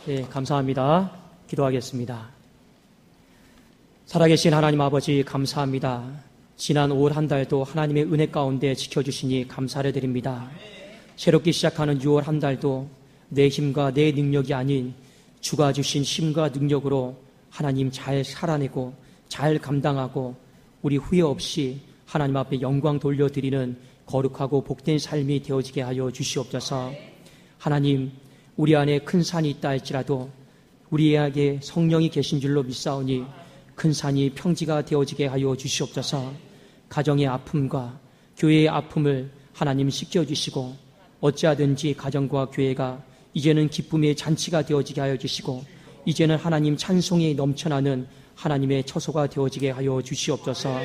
네, 감사합니다. 기도하겠습니다. 살아계신 하나님 아버지 감사합니다. 지난 5월 한 달도 하나님의 은혜 가운데 지켜주시니 감사를 드립니다. 새롭게 시작하는 6월 한 달도 내 힘과 내 능력이 아닌 주가 주신 힘과 능력으로 하나님 잘 살아내고 잘 감당하고 우리 후회 없이 하나님 앞에 영광 돌려드리는 거룩하고 복된 삶이 되어지게 하여 주시옵소서. 하나님, 우리 안에 큰 산이 있다 할지라도 우리에게 성령이 계신 줄로 믿사오니 큰 산이 평지가 되어지게 하여 주시옵소서. 가정의 아픔과 교회의 아픔을 하나님 씻겨주시고 어찌하든지 가정과 교회가 이제는 기쁨의 잔치가 되어지게 하여 주시고 이제는 하나님 찬송이 넘쳐나는 하나님의 처소가 되어지게 하여 주시옵소서.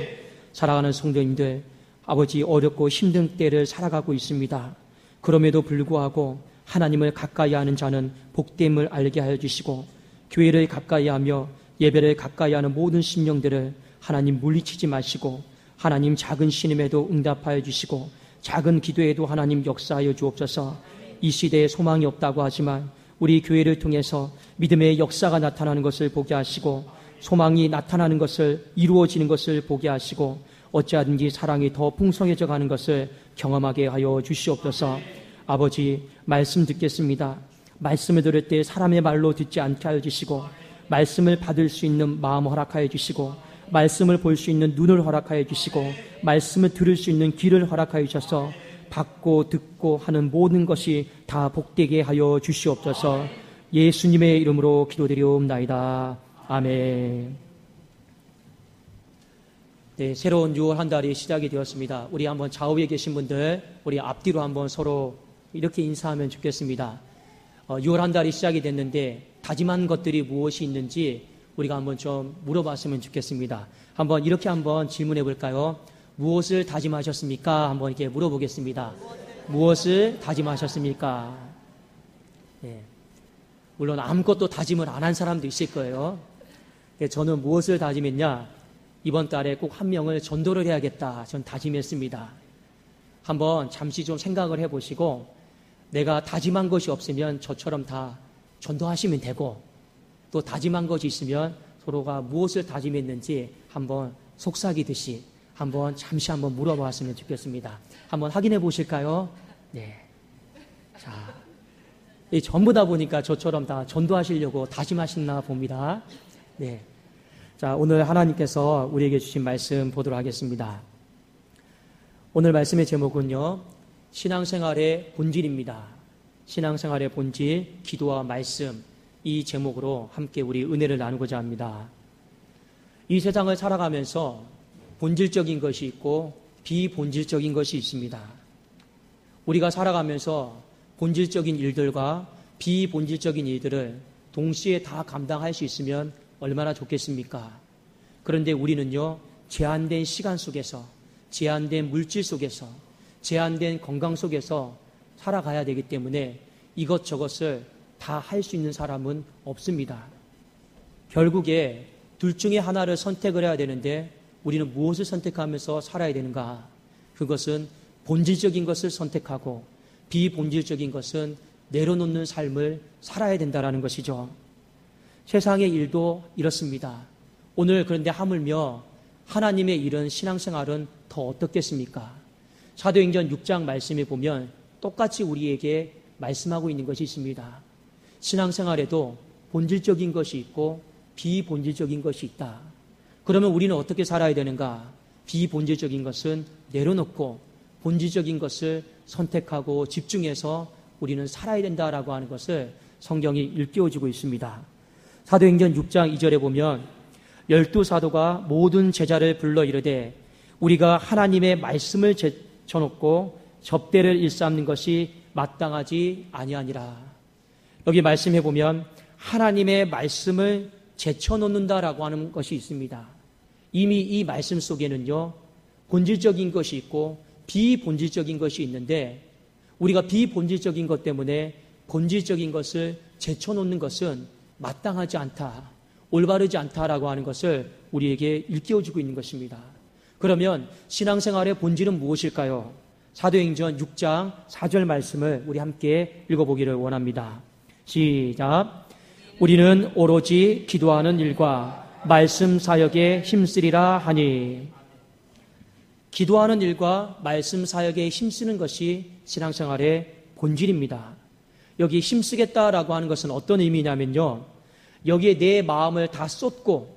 사랑하는 성도님들, 아버지 어렵고 힘든 때를 살아가고 있습니다. 그럼에도 불구하고 하나님을 가까이 하는 자는 복됨을 알게 하여 주시고 교회를 가까이 하며 예배를 가까이 하는 모든 심령들을 하나님 물리치지 마시고 하나님 작은 신임에도 응답하여 주시고 작은 기도에도 하나님 역사하여 주옵소서. 이 시대에 소망이 없다고 하지만 우리 교회를 통해서 믿음의 역사가 나타나는 것을 보게 하시고 소망이 나타나는 것을 이루어지는 것을 보게 하시고 어찌하든지 사랑이 더 풍성해져 가는 것을 경험하게 하여 주시옵소서. 아버지, 말씀 듣겠습니다. 말씀을 들을 때 사람의 말로 듣지 않게 하여 주시고 말씀을 받을 수 있는 마음 허락하여 주시고 말씀을 볼 수 있는 눈을 허락하여 주시고 말씀을 들을 수 있는 귀를 허락하여 주셔서 받고 듣고 하는 모든 것이 다 복되게 하여 주시옵소서. 예수님의 이름으로 기도드리옵나이다. 아멘. 네, 새로운 6월 한 달이 시작이 되었습니다. 우리 한번 좌우에 계신 분들 우리 앞뒤로 한번 서로 이렇게 인사하면 좋겠습니다. 6월 한 달이 시작이 됐는데 다짐한 것들이 무엇이 있는지 우리가 한번 좀 물어봤으면 좋겠습니다. 한번 이렇게 한번 질문해 볼까요? 무엇을 다짐하셨습니까? 한번 이렇게 물어보겠습니다. 무엇을 다짐하셨습니까? 네. 물론 아무것도 다짐을 안 한 사람도 있을 거예요. 저는 무엇을 다짐했냐? 이번 달에 꼭 한 명을 전도를 해야겠다. 전 다짐했습니다. 한번 잠시 좀 생각을 해보시고 내가 다짐한 것이 없으면 저처럼 다 전도하시면 되고 또 다짐한 것이 있으면 서로가 무엇을 다짐했는지 한번 속삭이듯이 한번 잠시 한번 물어봤으면 좋겠습니다. 한번 확인해 보실까요? 네. 자, 전부 다 보니까 저처럼 다 전도하시려고 다짐하시나 봅니다. 네. 자, 오늘 하나님께서 우리에게 주신 말씀 보도록 하겠습니다. 오늘 말씀의 제목은요, 신앙생활의 본질입니다. 신앙생활의 본질, 기도와 말씀, 이 제목으로 함께 우리 은혜를 나누고자 합니다. 이 세상을 살아가면서 본질적인 것이 있고 비본질적인 것이 있습니다. 우리가 살아가면서 본질적인 일들과 비본질적인 일들을 동시에 다 감당할 수 있으면 얼마나 좋겠습니까? 그런데 우리는요, 제한된 시간 속에서, 제한된 물질 속에서, 제한된 건강 속에서 살아가야 되기 때문에 이것저것을 다 할 수 있는 사람은 없습니다. 결국에 둘 중에 하나를 선택을 해야 되는데 우리는 무엇을 선택하면서 살아야 되는가? 그것은 본질적인 것을 선택하고 비본질적인 것은 내려놓는 삶을 살아야 된다는 것이죠. 세상의 일도 이렇습니다. 오늘 그런데 하물며 하나님의 일은 신앙생활은 더 어떻겠습니까? 사도행전 6장 말씀에 보면 똑같이 우리에게 말씀하고 있는 것이 있습니다. 신앙생활에도 본질적인 것이 있고 비본질적인 것이 있다. 그러면 우리는 어떻게 살아야 되는가? 비본질적인 것은 내려놓고 본질적인 것을 선택하고 집중해서 우리는 살아야 된다라고 하는 것을 성경이 일깨워주고 있습니다. 사도행전 6장 2절에 보면 12사도가 모든 제자를 불러 이르되 우리가 하나님의 말씀을 제쳐놓고 접대를 일삼는 것이 마땅하지 아니하니라. 여기 말씀해 보면 하나님의 말씀을 제쳐놓는다라고 하는 것이 있습니다. 이미 이 말씀 속에는요, 본질적인 것이 있고 비본질적인 것이 있는데 우리가 비본질적인 것 때문에 본질적인 것을 제쳐놓는 것은 마땅하지 않다, 올바르지 않다라고 하는 것을 우리에게 일깨워주고 있는 것입니다. 그러면 신앙생활의 본질은 무엇일까요? 사도행전 6장 4절 말씀을 우리 함께 읽어보기를 원합니다. 시작. 우리는 오로지 기도하는 일과 말씀 사역에 힘쓰리라 하니. 기도하는 일과 말씀 사역에 힘쓰는 것이 신앙생활의 본질입니다. 여기 힘쓰겠다라고 하는 것은 어떤 의미냐면요, 여기에 내 마음을 다 쏟고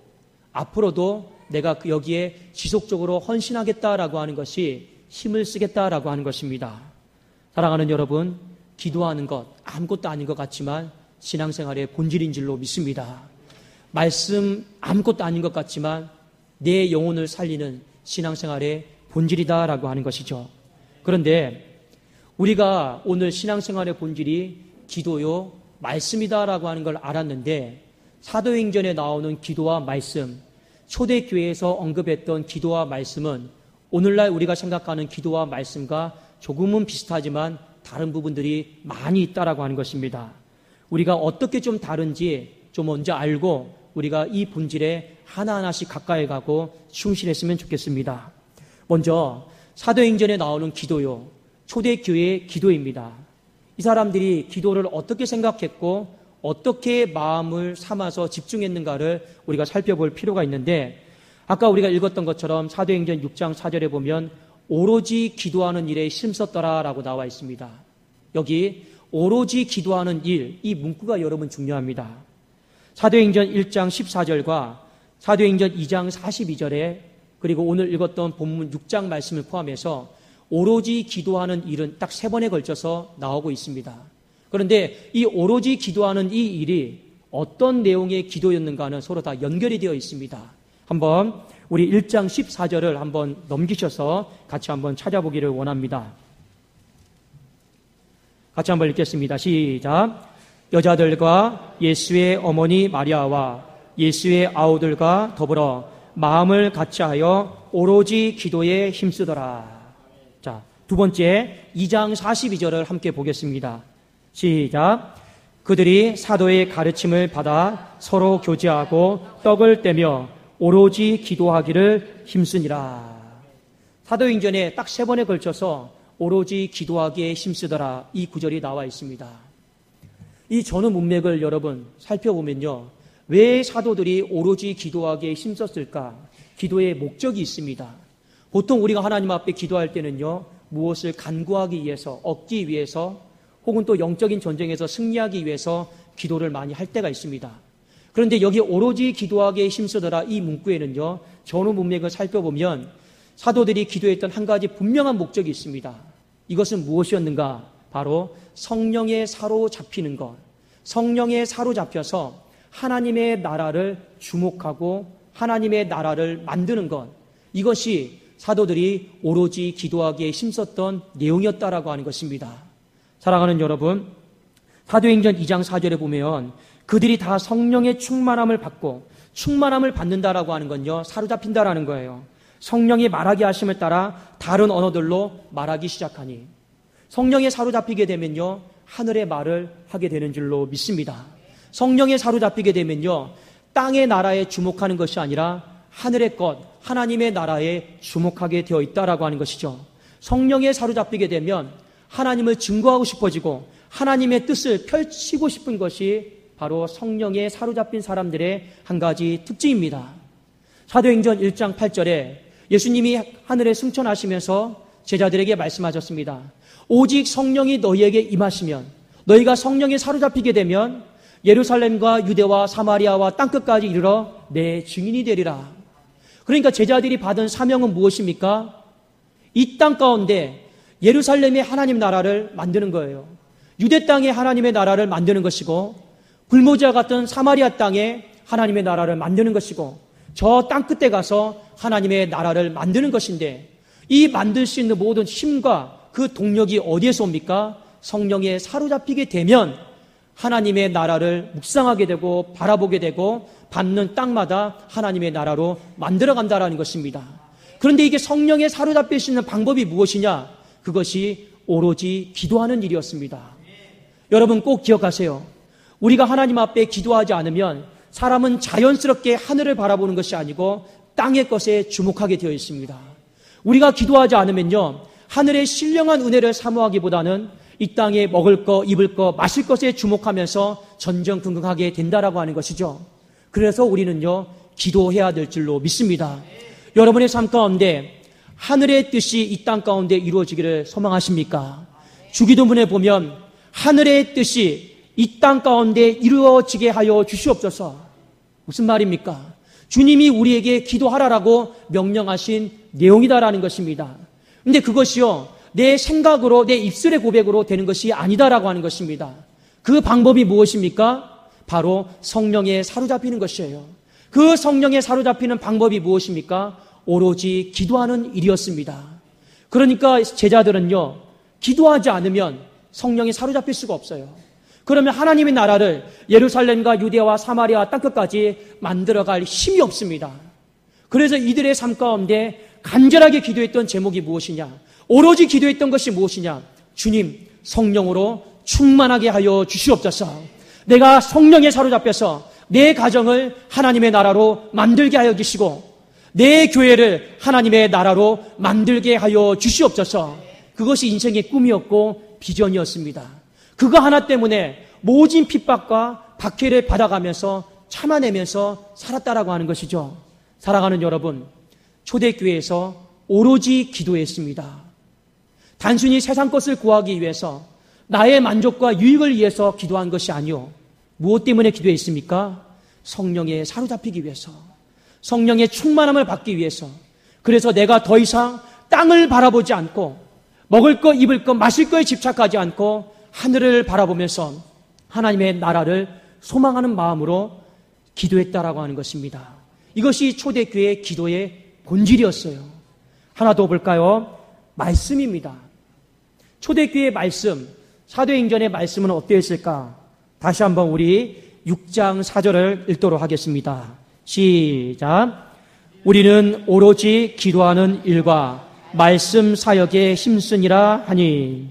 앞으로도 내가 여기에 지속적으로 헌신하겠다라고 하는 것이 힘을 쓰겠다라고 하는 것입니다. 사랑하는 여러분, 기도하는 것 아무것도 아닌 것 같지만 신앙생활의 본질인 줄로 믿습니다. 말씀 아무것도 아닌 것 같지만 내 영혼을 살리는 신앙생활의 본질이다라고 하는 것이죠. 그런데 우리가 오늘 신앙생활의 본질이 기도요, 말씀이다라고 하는 걸 알았는데, 사도행전에 나오는 기도와 말씀, 초대교회에서 언급했던 기도와 말씀은 오늘날 우리가 생각하는 기도와 말씀과 조금은 비슷하지만 다른 부분들이 많이 있다라고 하는 것입니다. 우리가 어떻게 좀 다른지 좀 먼저 알고 우리가 이 본질에 하나하나씩 가까이 가고 충실했으면 좋겠습니다. 먼저 사도행전에 나오는 기도요, 초대교회의 기도입니다. 이 사람들이 기도를 어떻게 생각했고 어떻게 마음을 삼아서 집중했는가를 우리가 살펴볼 필요가 있는데, 아까 우리가 읽었던 것처럼 사도행전 6장 4절에 보면 오로지 기도하는 일에 힘썼더라라고 나와 있습니다. 여기 오로지 기도하는 일, 이 문구가 여러분 중요합니다. 사도행전 1장 14절과 사도행전 2장 42절에 그리고 오늘 읽었던 본문 6장 말씀을 포함해서 오로지 기도하는 일은 딱 3번에 걸쳐서 나오고 있습니다. 그런데 이 오로지 기도하는 이 일이 어떤 내용의 기도였는가는 서로 다 연결이 되어 있습니다. 한번 우리 1장 14절을 한번 넘기셔서 같이 한번 찾아보기를 원합니다. 같이 한번 읽겠습니다. 시작. 여자들과 예수의 어머니 마리아와 예수의 아우들과 더불어 마음을 같이하여 오로지 기도에 힘쓰더라. 자, 두 번째 2장 42절을 함께 보겠습니다. 시작. 그들이 사도의 가르침을 받아 서로 교제하고 떡을 떼며 오로지 기도하기를 힘쓰니라. 사도행전에 딱 3번에 걸쳐서 오로지 기도하기에 힘쓰더라, 이 구절이 나와 있습니다. 이 전후 문맥을 여러분 살펴보면요, 왜 사도들이 오로지 기도하기에 힘썼을까? 기도의 목적이 있습니다. 보통 우리가 하나님 앞에 기도할 때는요, 무엇을 간구하기 위해서, 얻기 위해서, 혹은 또 영적인 전쟁에서 승리하기 위해서 기도를 많이 할 때가 있습니다. 그런데 여기 오로지 기도하기에 힘쓰더라, 이 문구에는요, 전후 문맥을 살펴보면 사도들이 기도했던 한 가지 분명한 목적이 있습니다. 이것은 무엇이었는가? 바로 성령에 사로잡히는 것. 성령에 사로잡혀서 하나님의 나라를 주목하고 하나님의 나라를 만드는 것. 이것이 사도들이 오로지 기도하기에 힘썼던 내용이었다라고 하는 것입니다. 사랑하는 여러분, 사도행전 2장 4절에 보면 그들이 다 성령의 충만함을 받고, 충만함을 받는다라고 하는 건요, 사로잡힌다라는 거예요. 성령이 말하게 하심을 따라 다른 언어들로 말하기 시작하니, 성령에 사로잡히게 되면요, 하늘의 말을 하게 되는 줄로 믿습니다. 성령에 사로잡히게 되면요, 땅의 나라에 주목하는 것이 아니라 하늘의 것, 하나님의 나라에 주목하게 되어 있다라고 하는 것이죠. 성령에 사로잡히게 되면 하나님을 증거하고 싶어지고 하나님의 뜻을 펼치고 싶은 것이 바로 성령에 사로잡힌 사람들의 한 가지 특징입니다. 사도행전 1장 8절에 예수님이 하늘에 승천하시면서 제자들에게 말씀하셨습니다. 오직 성령이 너희에게 임하시면, 너희가 성령에 사로잡히게 되면 예루살렘과 유대와 사마리아와 땅끝까지 이르러 내 증인이 되리라. 그러니까 제자들이 받은 사명은 무엇입니까? 이 땅 가운데 예루살렘의 하나님 나라를 만드는 거예요. 유대 땅에 하나님의 나라를 만드는 것이고, 불모지와 같은 사마리아 땅에 하나님의 나라를 만드는 것이고, 저 땅 끝에 가서 하나님의 나라를 만드는 것인데, 이 만들 수 있는 모든 힘과 그 동력이 어디에서 옵니까? 성령에 사로잡히게 되면 하나님의 나라를 묵상하게 되고 바라보게 되고 받는 땅마다 하나님의 나라로 만들어간다라는 것입니다. 그런데 이게 성령에 사로잡힐 수 있는 방법이 무엇이냐? 그것이 오로지 기도하는 일이었습니다. 여러분 꼭 기억하세요. 우리가 하나님 앞에 기도하지 않으면 사람은 자연스럽게 하늘을 바라보는 것이 아니고 땅의 것에 주목하게 되어 있습니다. 우리가 기도하지 않으면요, 하늘의 신령한 은혜를 사모하기보다는 이 땅에 먹을 거, 입을 거, 마실 것에 주목하면서 전전긍긍하게 된다라고 하는 것이죠. 그래서 우리는요, 기도해야 될 줄로 믿습니다. 여러분의 삶 가운데 하늘의 뜻이 이 땅 가운데 이루어지기를 소망하십니까? 주기도문에 보면 하늘의 뜻이 이 땅 가운데 이루어지게 하여 주시옵소서. 무슨 말입니까? 주님이 우리에게 기도하라라고 명령하신 내용이다라는 것입니다. 근데 그것이요, 내 생각으로, 내 입술의 고백으로 되는 것이 아니다라고 하는 것입니다. 그 방법이 무엇입니까? 바로 성령에 사로잡히는 것이에요. 그 성령에 사로잡히는 방법이 무엇입니까? 오로지 기도하는 일이었습니다. 그러니까 제자들은요, 기도하지 않으면 성령에 사로잡힐 수가 없어요. 그러면 하나님의 나라를 예루살렘과 유대와 사마리아 땅끝까지 만들어갈 힘이 없습니다. 그래서 이들의 삶 가운데 간절하게 기도했던 제목이 무엇이냐? 오로지 기도했던 것이 무엇이냐? 주님, 성령으로 충만하게 하여 주시옵소서. 내가 성령에 사로잡혀서 내 가정을 하나님의 나라로 만들게 하여 주시고 내 교회를 하나님의 나라로 만들게 하여 주시옵소서. 그것이 인생의 꿈이었고 비전이었습니다. 그거 하나 때문에 모진 핍박과 박해를 받아가면서 참아내면서 살았다라고 하는 것이죠. 사랑하는 여러분, 초대교회에서 오로지 기도했습니다. 단순히 세상 것을 구하기 위해서 나의 만족과 유익을 위해서 기도한 것이 아니요. 무엇 때문에 기도했습니까? 성령에 사로잡히기 위해서, 성령의 충만함을 받기 위해서. 그래서 내가 더 이상 땅을 바라보지 않고 먹을 것, 입을 것, 마실 것에 집착하지 않고 하늘을 바라보면서 하나님의 나라를 소망하는 마음으로 기도했다라고 하는 것입니다. 이것이 초대교회의 기도의 본질이었어요. 하나 더 볼까요? 말씀입니다. 초대교회의 말씀, 사도행전의 말씀은 어떠했을까? 다시 한번 우리 6장 4절을 읽도록 하겠습니다. 시작. 우리는 오로지 기도하는 일과 말씀 사역에 힘쓰니라 하니.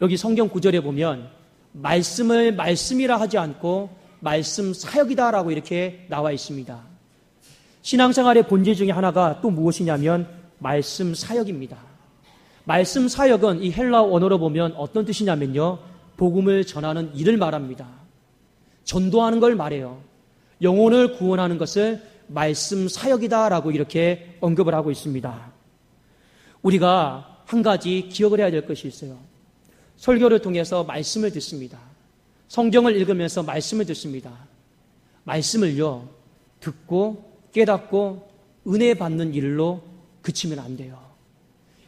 여기 성경 구절에 보면 말씀을 말씀이라 하지 않고 말씀 사역이다라고 이렇게 나와 있습니다. 신앙생활의 본질 중에 하나가 또 무엇이냐면 말씀 사역입니다. 말씀 사역은 이 헬라어 원어로 보면 어떤 뜻이냐면요, 복음을 전하는 일을 말합니다. 전도하는 걸 말해요. 영혼을 구원하는 것을 말씀 사역이다라고 이렇게 언급을 하고 있습니다. 우리가 한 가지 기억을 해야 될 것이 있어요. 설교를 통해서 말씀을 듣습니다. 성경을 읽으면서 말씀을 듣습니다. 말씀을요, 듣고 깨닫고 은혜 받는 일로 그치면 안 돼요.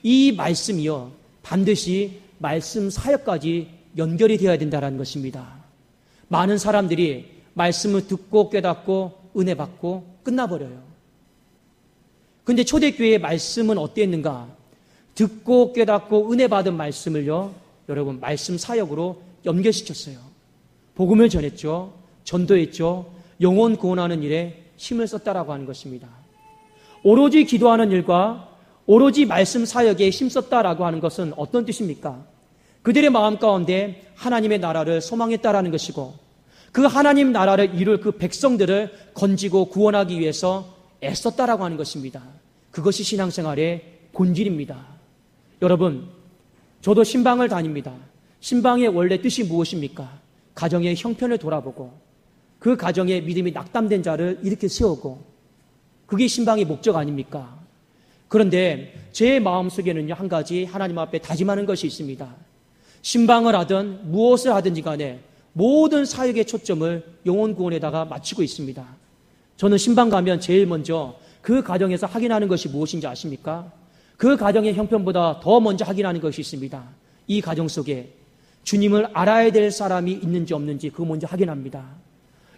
이 말씀이요, 반드시 말씀 사역까지 연결이 되어야 된다는 것입니다. 많은 사람들이 말씀을 듣고 깨닫고 은혜 받고 끝나버려요. 그런데 초대교회의 말씀은 어땠는가? 듣고 깨닫고 은혜 받은 말씀을요, 여러분 말씀 사역으로 연결시켰어요. 복음을 전했죠. 전도했죠. 영혼 구원하는 일에 힘을 썼다라고 하는 것입니다. 오로지 기도하는 일과 오로지 말씀 사역에 힘썼다라고 하는 것은 어떤 뜻입니까? 그들의 마음 가운데 하나님의 나라를 소망했다라는 것이고, 그 하나님 나라를 이룰 그 백성들을 건지고 구원하기 위해서 애썼다라고 하는 것입니다. 그것이 신앙생활의 본질입니다. 여러분, 저도 신방을 다닙니다. 신방의 원래 뜻이 무엇입니까? 가정의 형편을 돌아보고 그 가정에 믿음이 낙담된 자를 이렇게 세우고, 그게 신방의 목적 아닙니까? 그런데 제 마음속에는요, 한 가지 하나님 앞에 다짐하는 것이 있습니다. 신방을 하든 무엇을 하든지 간에 모든 사역의 초점을 영혼 구원에다가 맞추고 있습니다. 저는 신방 가면 제일 먼저 그 가정에서 확인하는 것이 무엇인지 아십니까? 그 가정의 형편보다 더 먼저 확인하는 것이 있습니다. 이 가정 속에 주님을 알아야 될 사람이 있는지 없는지 그거 먼저 확인합니다.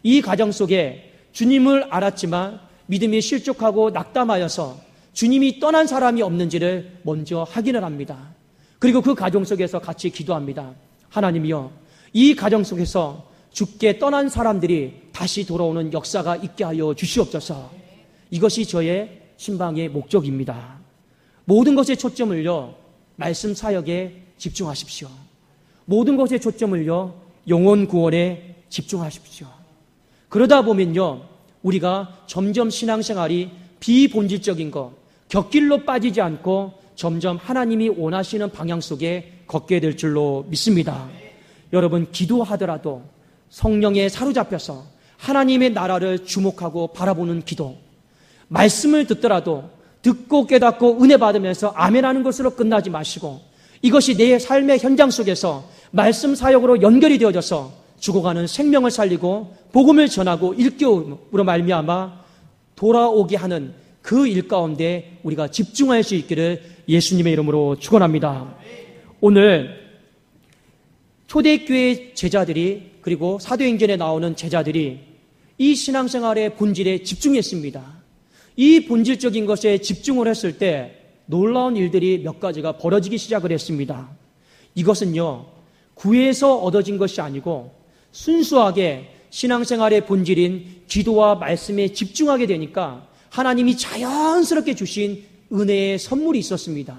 이 가정 속에 주님을 알았지만 믿음이 실족하고 낙담하여서 주님이 떠난 사람이 없는지를 먼저 확인을 합니다. 그리고 그 가정 속에서 같이 기도합니다. 하나님이여, 이 가정 속에서 주께 떠난 사람들이 다시 돌아오는 역사가 있게 하여 주시옵소서. 이것이 저의 신방의 목적입니다. 모든 것의 초점을요, 말씀 사역에 집중하십시오. 모든 것의 초점을요, 영혼 구원에 집중하십시오. 그러다 보면요, 우리가 점점 신앙생활이 비본질적인 것, 곁길로 빠지지 않고 점점 하나님이 원하시는 방향 속에 걷게 될 줄로 믿습니다. 여러분, 기도하더라도 성령에 사로잡혀서 하나님의 나라를 주목하고 바라보는 기도, 말씀을 듣더라도 듣고 깨닫고 은혜 받으면서 아멘하는 것으로 끝나지 마시고 이것이 내 삶의 현장 속에서 말씀 사역으로 연결이 되어져서 죽어가는 생명을 살리고 복음을 전하고 일깨움으로 말미암아 돌아오게 하는 그 일 가운데 우리가 집중할 수 있기를 예수님의 이름으로 축원합니다. 오늘 초대교회 제자들이 그리고 사도행전에 나오는 제자들이 이 신앙생활의 본질에 집중했습니다. 이 본질적인 것에 집중을 했을 때 놀라운 일들이 몇 가지가 벌어지기 시작을 했습니다. 이것은요, 구해서 얻어진 것이 아니고 순수하게 신앙생활의 본질인 기도와 말씀에 집중하게 되니까 하나님이 자연스럽게 주신 은혜의 선물이 있었습니다.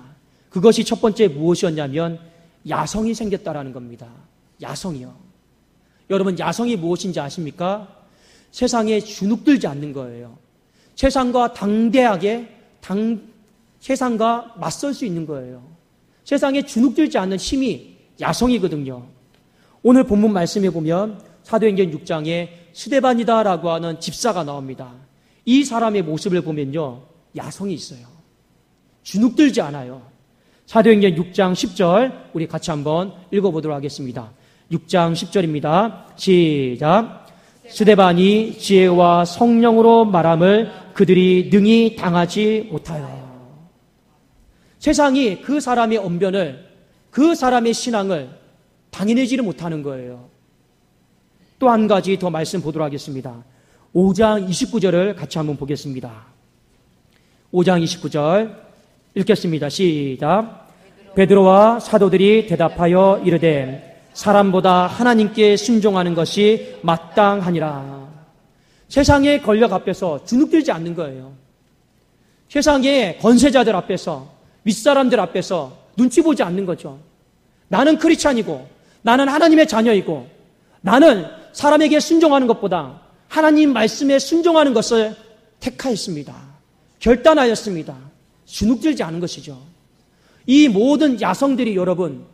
그것이 첫 번째 무엇이었냐면 야성이 생겼다라는 겁니다. 야성이요. 여러분, 야성이 무엇인지 아십니까? 세상에 주눅들지 않는 거예요. 세상과 당대하게 세상과 맞설 수 있는 거예요. 세상에 주눅들지 않는 힘이 야성이거든요. 오늘 본문 말씀에 보면 사도행전 6장에 스데반이다라고 하는 집사가 나옵니다. 이 사람의 모습을 보면요, 야성이 있어요. 주눅들지 않아요. 사도행전 6장 10절 우리 같이 한번 읽어보도록 하겠습니다. 6장 10절입니다. 시작. 스데반이 지혜와 성령으로 말함을 그들이 능히 당하지 못하여. 세상이 그 사람의 언변을, 그 사람의 신앙을 당해내지를 못하는 거예요. 또 한 가지 더 말씀 보도록 하겠습니다. 5장 29절을 같이 한번 보겠습니다. 5장 29절 읽겠습니다. 시작. 베드로와 사도들이 대답하여 이르되 사람보다 하나님께 순종하는 것이 마땅하니라. 세상의 권력 앞에서 주눅들지 않는 거예요. 세상의 권세자들 앞에서, 윗사람들 앞에서 눈치 보지 않는 거죠. 나는 크리스찬이고 나는 하나님의 자녀이고 나는 사람에게 순종하는 것보다 하나님 말씀에 순종하는 것을 택하였습니다. 결단하였습니다. 주눅들지 않은 것이죠. 이 모든 야성들이 여러분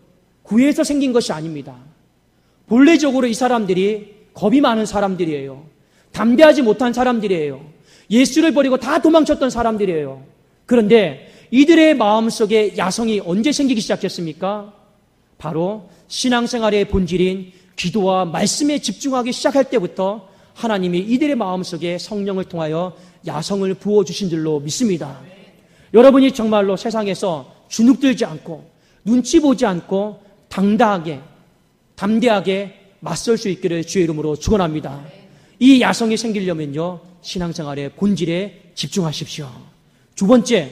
구해서 생긴 것이 아닙니다. 본래적으로 이 사람들이 겁이 많은 사람들이에요. 담대하지 못한 사람들이에요. 예수를 버리고 다 도망쳤던 사람들이에요. 그런데 이들의 마음속에 야성이 언제 생기기 시작했습니까? 바로 신앙생활의 본질인 기도와 말씀에 집중하기 시작할 때부터 하나님이 이들의 마음속에 성령을 통하여 야성을 부어주신 줄로 믿습니다. 여러분이 정말로 세상에서 주눅들지 않고 눈치 보지 않고 당당하게 담대하게 맞설 수 있기를 주의 이름으로 축원합니다. 이 야성이 생기려면요, 신앙생활의 본질에 집중하십시오. 두 번째,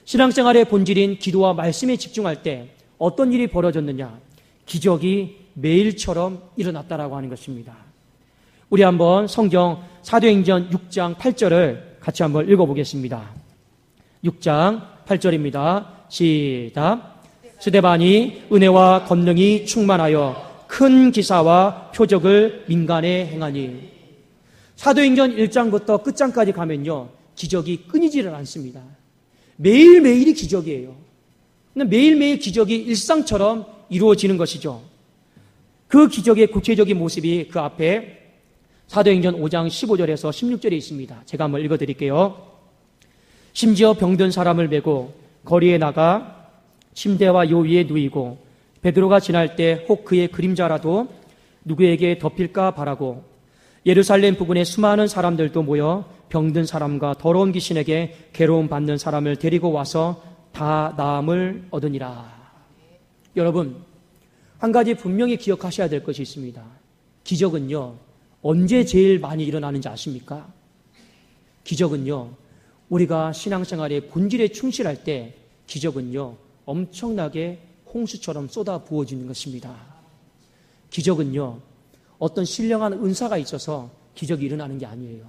신앙생활의 본질인 기도와 말씀에 집중할 때 어떤 일이 벌어졌느냐? 기적이 매일처럼 일어났다라고 하는 것입니다. 우리 한번 성경 사도행전 6장 8절을 같이 한번 읽어보겠습니다. 6장 8절입니다. 시작. 스데반이 은혜와 권능이 충만하여 큰 기사와 표적을 민간에 행하니. 사도행전 1장부터 끝장까지 가면요, 기적이 끊이지를 않습니다. 매일매일이 기적이에요. 매일매일 기적이 일상처럼 이루어지는 것이죠. 그 기적의 구체적인 모습이 그 앞에 사도행전 5장 15절에서 16절에 있습니다. 제가 한번 읽어드릴게요. 심지어 병든 사람을 메고 거리에 나가 침대와 요 위에 누이고 베드로가 지날 때 혹 그의 그림자라도 누구에게 덮일까 바라고 예루살렘 부근에 수많은 사람들도 모여 병든 사람과 더러운 귀신에게 괴로움 받는 사람을 데리고 와서 다 나음을 얻으니라. 여러분, 한 가지 분명히 기억하셔야 될 것이 있습니다. 기적은요, 언제 제일 많이 일어나는지 아십니까? 기적은요, 우리가 신앙생활의 본질에 충실할 때 기적은요, 엄청나게 홍수처럼 쏟아 부어지는 것입니다. 기적은요, 어떤 신령한 은사가 있어서 기적이 일어나는 게 아니에요.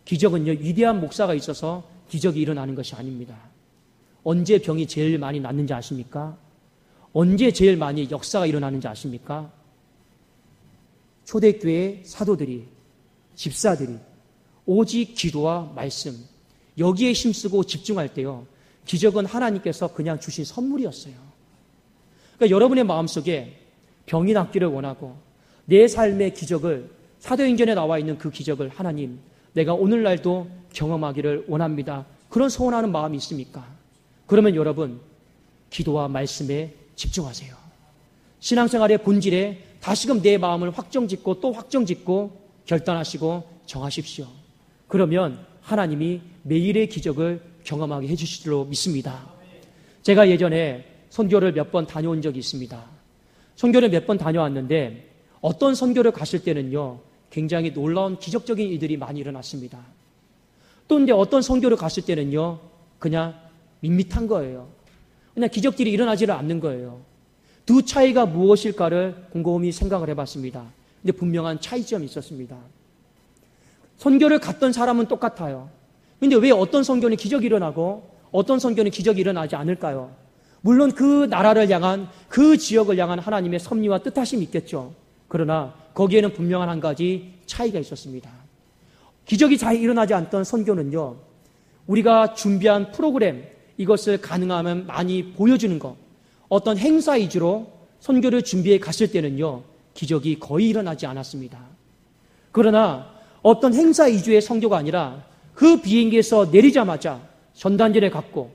기적은요, 위대한 목사가 있어서 기적이 일어나는 것이 아닙니다. 언제 병이 제일 많이 낫는지 아십니까? 언제 제일 많이 역사가 일어나는지 아십니까? 초대교회 사도들이, 집사들이 오직 기도와 말씀, 여기에 힘쓰고 집중할 때요, 기적은 하나님께서 그냥 주신 선물이었어요. 그러니까 여러분의 마음속에 병이 낫기를 원하고 내 삶의 기적을, 사도행전에 나와 있는 그 기적을 하나님, 내가 오늘날도 경험하기를 원합니다. 그런 소원하는 마음이 있습니까? 그러면 여러분, 기도와 말씀에 집중하세요. 신앙생활의 본질에 다시금 내 마음을 확정짓고 또 확정짓고 결단하시고 정하십시오. 그러면 하나님이 매일의 기적을 경험하게 해주실 줄로 믿습니다. 제가 예전에 선교를 몇 번 다녀온 적이 있습니다. 선교를 몇 번 다녀왔는데 어떤 선교를 갔을 때는요, 굉장히 놀라운 기적적인 일들이 많이 일어났습니다. 또 근데 어떤 선교를 갔을 때는요, 그냥 밋밋한 거예요. 그냥 기적들이 일어나지를 않는 거예요. 두 차이가 무엇일까를 곰곰이 생각을 해봤습니다. 근데 분명한 차이점이 있었습니다. 선교를 갔던 사람은 똑같아요. 근데 왜 어떤 선교는 기적이 일어나고 어떤 선교는 기적이 일어나지 않을까요? 물론 그 나라를 향한, 그 지역을 향한 하나님의 섭리와 뜻하심이 있겠죠. 그러나 거기에는 분명한 한 가지 차이가 있었습니다. 기적이 잘 일어나지 않던 선교는요, 우리가 준비한 프로그램, 이것을 가능하면 많이 보여주는 것, 어떤 행사 위주로 선교를 준비해 갔을 때는요, 기적이 거의 일어나지 않았습니다. 그러나 어떤 행사 위주의 선교가 아니라 그 비행기에서 내리자마자 전단지를 갖고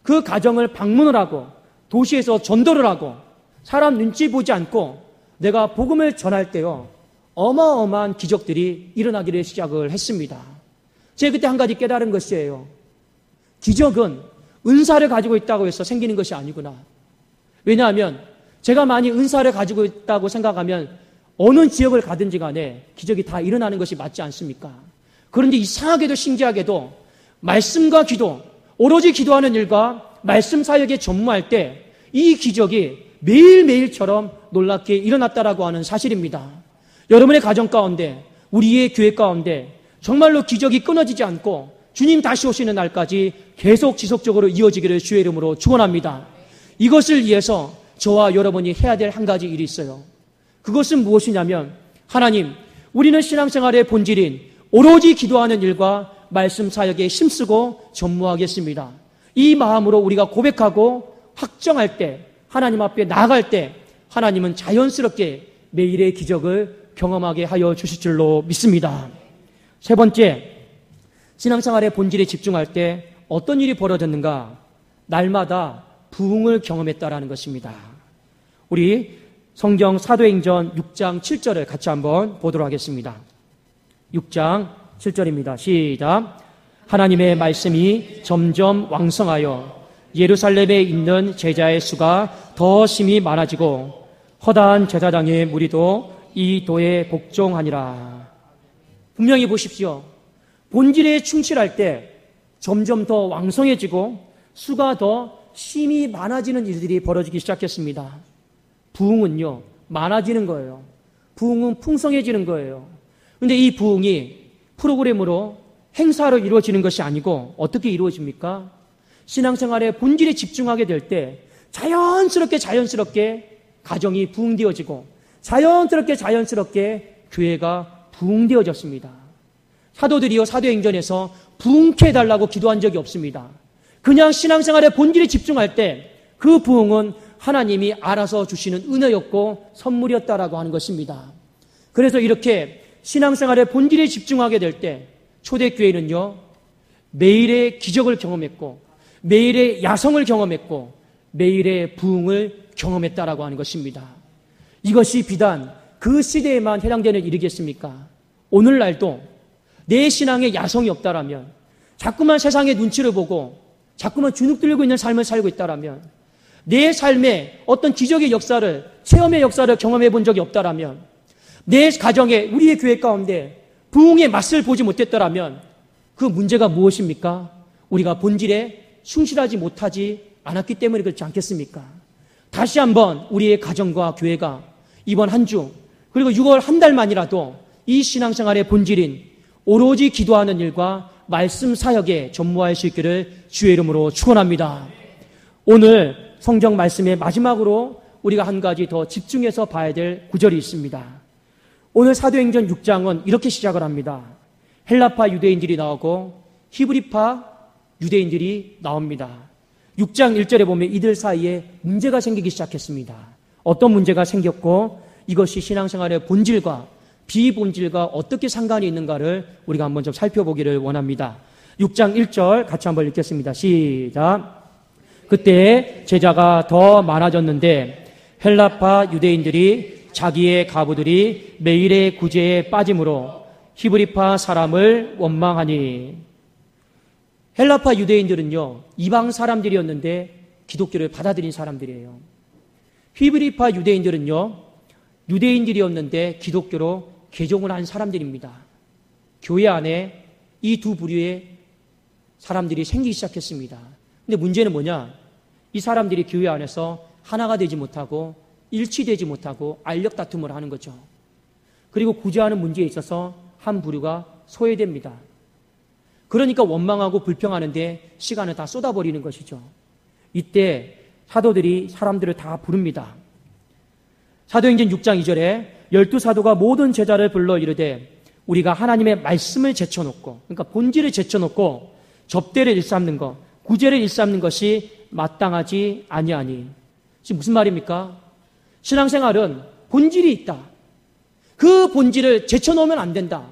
그 가정을 방문을 하고 도시에서 전도를 하고 사람 눈치 보지 않고 내가 복음을 전할 때요, 어마어마한 기적들이 일어나기를 시작을 했습니다. 제가 그때 한 가지 깨달은 것이에요. 기적은 은사를 가지고 있다고 해서 생기는 것이 아니구나. 왜냐하면 제가 많이 은사를 가지고 있다고 생각하면 어느 지역을 가든지 간에 기적이 다 일어나는 것이 맞지 않습니까? 그런데 이상하게도 신기하게도 말씀과 기도, 오로지 기도하는 일과 말씀 사역에 전무할 때 이 기적이 매일매일처럼 놀랍게 일어났다라고 하는 사실입니다. 여러분의 가정 가운데, 우리의 교회 가운데 정말로 기적이 끊어지지 않고 주님 다시 오시는 날까지 계속 지속적으로 이어지기를 주의 이름으로 축원합니다. 이것을 위해서 저와 여러분이 해야 될 한 가지 일이 있어요. 그것은 무엇이냐면, 하나님, 우리는 신앙생활의 본질인 오로지 기도하는 일과 말씀 사역에 힘쓰고 전무하겠습니다. 이 마음으로 우리가 고백하고 확정할 때, 하나님 앞에 나아갈 때 하나님은 자연스럽게 매일의 기적을 경험하게 하여 주실 줄로 믿습니다. 세 번째, 신앙생활의 본질에 집중할 때 어떤 일이 벌어졌는가? 날마다 부흥을 경험했다라는 것입니다. 우리 성경 사도행전 6장 7절을 같이 한번 보도록 하겠습니다. 6장 7절입니다. 시작. 하나님의 말씀이 점점 왕성하여 예루살렘에 있는 제자의 수가 더 심히 많아지고 허다한 제사장의 무리도 이 도에 복종하니라. 분명히 보십시오. 본질에 충실할 때 점점 더 왕성해지고 수가 더 심히 많아지는 일들이 벌어지기 시작했습니다. 부흥은요, 많아지는 거예요. 부흥은 풍성해지는 거예요. 그런데 이 부흥이 프로그램으로 행사로 이루어지는 것이 아니고 어떻게 이루어집니까? 신앙생활의 본질에 집중하게 될 때 자연스럽게 가정이 부흥되어지고 자연스럽게 교회가 부흥되어졌습니다. 사도들이요, 사도행전에서 부흥케 해달라고 기도한 적이 없습니다. 그냥 신앙생활의 본질에 집중할 때 그 부흥은 하나님이 알아서 주시는 은혜였고 선물이었다라고 하는 것입니다. 그래서 이렇게 신앙생활의 본질에 집중하게 될 때 초대교회는요, 매일의 기적을 경험했고 매일의 야성을 경험했고 매일의 부흥을 경험했다라고 하는 것입니다. 이것이 비단 그 시대에만 해당되는 일이겠습니까? 오늘날도 내 신앙에 야성이 없다라면, 자꾸만 세상의 눈치를 보고 자꾸만 주눅 들고 있는 삶을 살고 있다라면, 내 삶에 어떤 기적의 역사를, 체험의 역사를 경험해 본 적이 없다라면, 내 가정에, 우리의 교회 가운데 부흥의 맛을 보지 못했다라면 그 문제가 무엇입니까? 우리가 본질에 충실하지 못하지 않았기 때문에 그렇지 않겠습니까? 다시 한번 우리의 가정과 교회가 이번 한 주, 그리고 6월 한 달만이라도 이 신앙생활의 본질인 오로지 기도하는 일과 말씀 사역에 전무할 수 있기를 주의 이름으로 축원합니다. 오늘 성경 말씀의 마지막으로 우리가 한 가지 더 집중해서 봐야 될 구절이 있습니다. 오늘 사도행전 6장은 이렇게 시작을 합니다. 헬라파 유대인들이 나오고 히브리파 유대인들이 나옵니다. 6장 1절에 보면 이들 사이에 문제가 생기기 시작했습니다. 어떤 문제가 생겼고 이것이 신앙생활의 본질과 비본질과 어떻게 상관이 있는가를 우리가 한번 좀 살펴보기를 원합니다. 6장 1절 같이 한번 읽겠습니다. 시작. 그때 제자가 더 많아졌는데 헬라파 유대인들이 자기의 가부들이 매일의 구제에 빠짐으로 히브리파 사람을 원망하니. 헬라파 유대인들은요, 이방 사람들이었는데 기독교를 받아들인 사람들이에요. 히브리파 유대인들은요, 유대인들이었는데 기독교로 개종을 한 사람들입니다. 교회 안에 이 두 부류의 사람들이 생기기 시작했습니다. 근데 문제는 뭐냐? 이 사람들이 교회 안에서 하나가 되지 못하고 일치되지 못하고 알력 다툼을 하는 거죠. 그리고 구제하는 문제에 있어서 한 부류가 소외됩니다. 그러니까 원망하고 불평하는데 시간을 다 쏟아버리는 것이죠. 이때 사도들이 사람들을 다 부릅니다. 사도행전 6장 2절에 12사도가 모든 제자를 불러 이르되 우리가 하나님의 말씀을 제쳐놓고, 그러니까 본질을 제쳐놓고 접대를 일삼는 것, 구제를 일삼는 것이 마땅하지 아니하니. 지금 무슨 말입니까? 신앙생활은 본질이 있다. 그 본질을 제쳐놓으면 안 된다.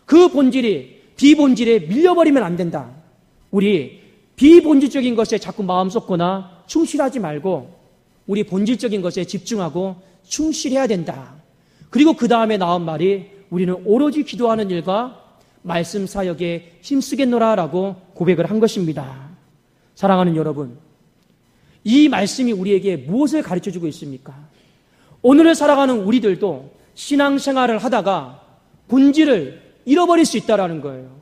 그 본질이 비본질에 밀려버리면 안 된다. 우리 비본질적인 것에 자꾸 마음 쏟거나 충실하지 말고 우리 본질적인 것에 집중하고 충실해야 된다. 그리고 그 다음에 나온 말이 우리는 오로지 기도하는 일과 말씀 사역에 힘쓰겠노라라고 고백을 한 것입니다. 사랑하는 여러분, 이 말씀이 우리에게 무엇을 가르쳐주고 있습니까? 오늘을 살아가는 우리들도 신앙생활을 하다가 본질을 잃어버릴 수 있다는 거예요.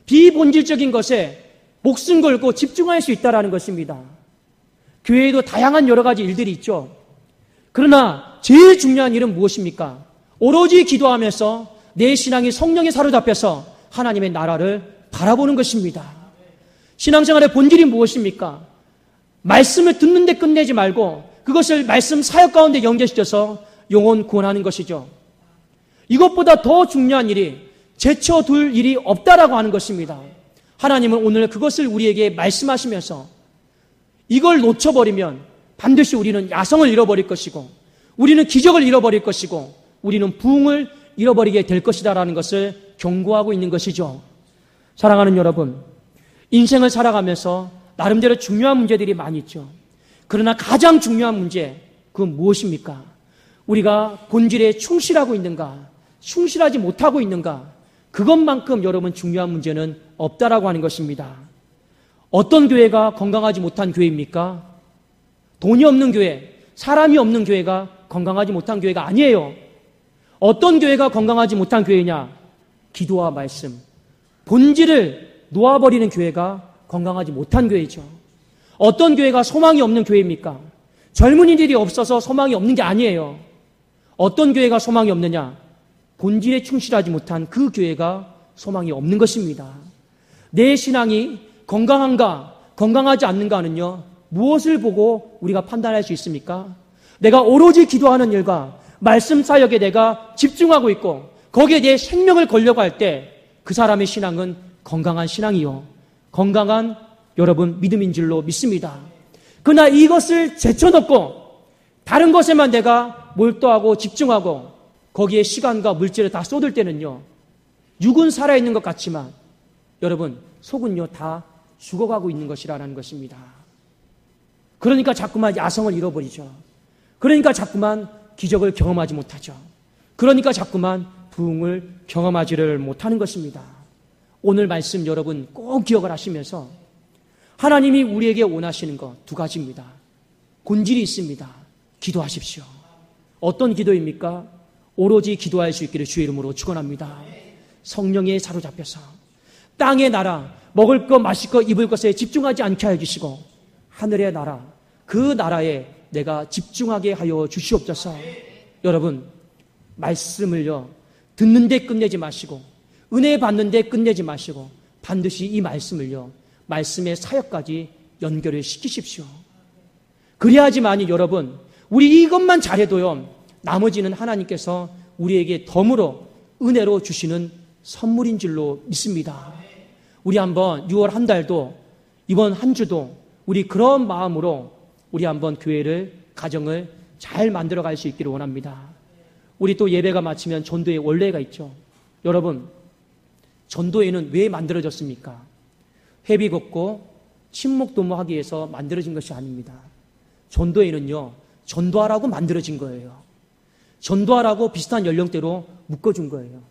비본질적인 것에 목숨 걸고 집중할 수 있다는 것입니다. 교회에도 다양한 여러 가지 일들이 있죠. 그러나 제일 중요한 일은 무엇입니까? 오로지 기도하면서 내 신앙이 성령에 사로잡혀서 하나님의 나라를 바라보는 것입니다. 신앙생활의 본질이 무엇입니까? 말씀을 듣는데 끝내지 말고 그것을 말씀 사역 가운데 연결시켜서 영혼 구원하는 것이죠. 이것보다 더 중요한 일이 제쳐둘 일이 없다라고 하는 것입니다. 하나님은 오늘 그것을 우리에게 말씀하시면서 이걸 놓쳐버리면 반드시 우리는 야성을 잃어버릴 것이고 우리는 기적을 잃어버릴 것이고 우리는 부흥을 잃어버리게 될 것이다라는 것을 경고하고 있는 것이죠. 사랑하는 여러분, 인생을 살아가면서 나름대로 중요한 문제들이 많이 있죠. 그러나 가장 중요한 문제, 그건 무엇입니까? 우리가 본질에 충실하고 있는가, 충실하지 못하고 있는가, 그것만큼 여러분 중요한 문제는 없다라고 하는 것입니다. 어떤 교회가 건강하지 못한 교회입니까? 돈이 없는 교회, 사람이 없는 교회가 건강하지 못한 교회가 아니에요. 어떤 교회가 건강하지 못한 교회냐? 기도와 말씀, 본질을 놓아버리는 교회가 건강하지 못한 교회죠. 어떤 교회가 소망이 없는 교회입니까? 젊은이들이 없어서 소망이 없는 게 아니에요. 어떤 교회가 소망이 없느냐? 본질에 충실하지 못한 그 교회가 소망이 없는 것입니다. 내 신앙이 건강한가, 건강하지 않는가는요, 무엇을 보고 우리가 판단할 수 있습니까? 내가 오로지 기도하는 일과 말씀 사역에 내가 집중하고 있고 거기에 내 생명을 걸려고 할 때 그 사람의 신앙은 건강한 신앙이요, 건강한 여러분 믿음인 줄로 믿습니다. 그러나 이것을 제쳐놓고 다른 것에만 내가 몰두하고 집중하고 거기에 시간과 물질을 다 쏟을 때는요, 육은 살아있는 것 같지만 여러분 속은요 다 죽어가고 있는 것이라는 것입니다. 그러니까 자꾸만 야성을 잃어버리죠. 그러니까 자꾸만 기적을 경험하지 못하죠. 그러니까 자꾸만 부흥을 경험하지를 못하는 것입니다. 오늘 말씀 여러분 꼭 기억을 하시면서 하나님이 우리에게 원하시는 것 두 가지입니다. 본질이 있습니다. 기도하십시오. 어떤 기도입니까? 오로지 기도할 수 있기를 주의 이름으로 축원합니다. 성령에 사로잡혀서 땅의 나라, 먹을 것, 마실 것, 입을 것에 집중하지 않게 하여 주시고 하늘의 나라, 그 나라에 내가 집중하게 하여 주시옵소서. 여러분, 말씀을요 듣는데 끝내지 마시고 은혜 받는데 끝내지 마시고 반드시 이 말씀을요 말씀의 사역까지 연결을 시키십시오. 그래야지만이 여러분 우리 이것만 잘해도요 나머지는 하나님께서 우리에게 덤으로 은혜로 주시는 선물인 줄로 믿습니다. 우리 한번 6월 한 달도 이번 한 주도 우리 그런 마음으로 우리 한번 교회를, 가정을 잘 만들어갈 수 있기를 원합니다. 우리 또 예배가 마치면 전도의 원례가 있죠. 여러분, 전도회는 왜 만들어졌습니까? 회비 걷고 친목 도모하기 위해서 만들어진 것이 아닙니다. 전도회는요, 전도하라고 만들어진 거예요. 전도하라고 비슷한 연령대로 묶어준 거예요.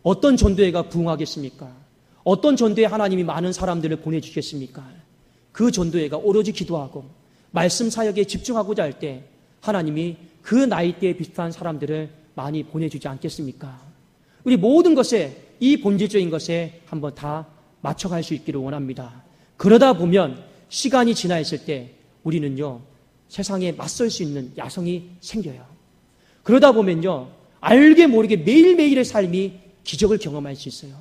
어떤 전도회가 부흥하겠습니까? 어떤 전도회 하나님이 많은 사람들을 보내주겠습니까? 그 전도회가 오로지 기도하고 말씀 사역에 집중하고자 할 때 하나님이 그 나이대에 비슷한 사람들을 많이 보내주지 않겠습니까? 우리 모든 것에, 이 본질적인 것에 한번 다 맞춰갈 수 있기를 원합니다. 그러다 보면 시간이 지나 있을 때 우리는요, 세상에 맞설 수 있는 야성이 생겨요. 그러다 보면요, 알게 모르게 매일매일의 삶이 기적을 경험할 수 있어요.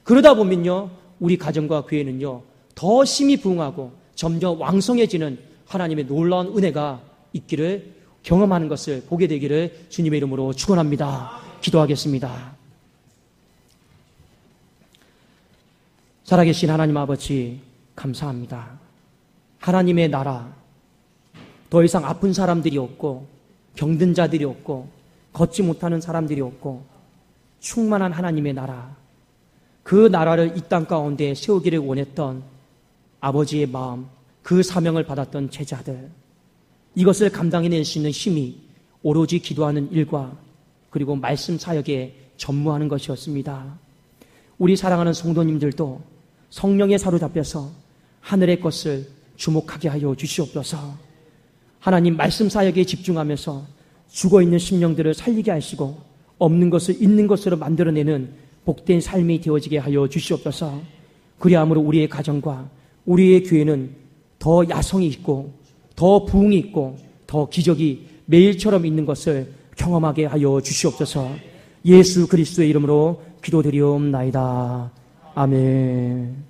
그러다 보면요, 우리 가정과 교회는요, 더 심히 부흥하고 점점 왕성해지는 하나님의 놀라운 은혜가 있기를, 경험하는 것을 보게 되기를 주님의 이름으로 축원합니다. 기도하겠습니다. 살아계신 하나님 아버지, 감사합니다. 하나님의 나라, 더 이상 아픈 사람들이 없고 병든 자들이 없고 걷지 못하는 사람들이 없고 충만한 하나님의 나라, 그 나라를 이 땅 가운데 세우기를 원했던 아버지의 마음, 그 사명을 받았던 제자들, 이것을 감당해낼 수 있는 힘이 오로지 기도하는 일과 그리고 말씀 사역에 전무하는 것이었습니다. 우리 사랑하는 성도님들도 성령에 사로잡혀서 하늘의 것을 주목하게 하여 주시옵소서. 하나님 말씀 사역에 집중하면서 죽어있는 심령들을 살리게 하시고 없는 것을 있는 것으로 만들어내는 복된 삶이 되어지게 하여 주시옵소서. 그리함으로 우리의 가정과 우리의 교회는 더 야성이 있고 더 부흥이 있고 더 기적이 매일처럼 있는 것을 경험하게 하여 주시옵소서. 예수 그리스도의 이름으로 기도드리옵나이다. 아멘.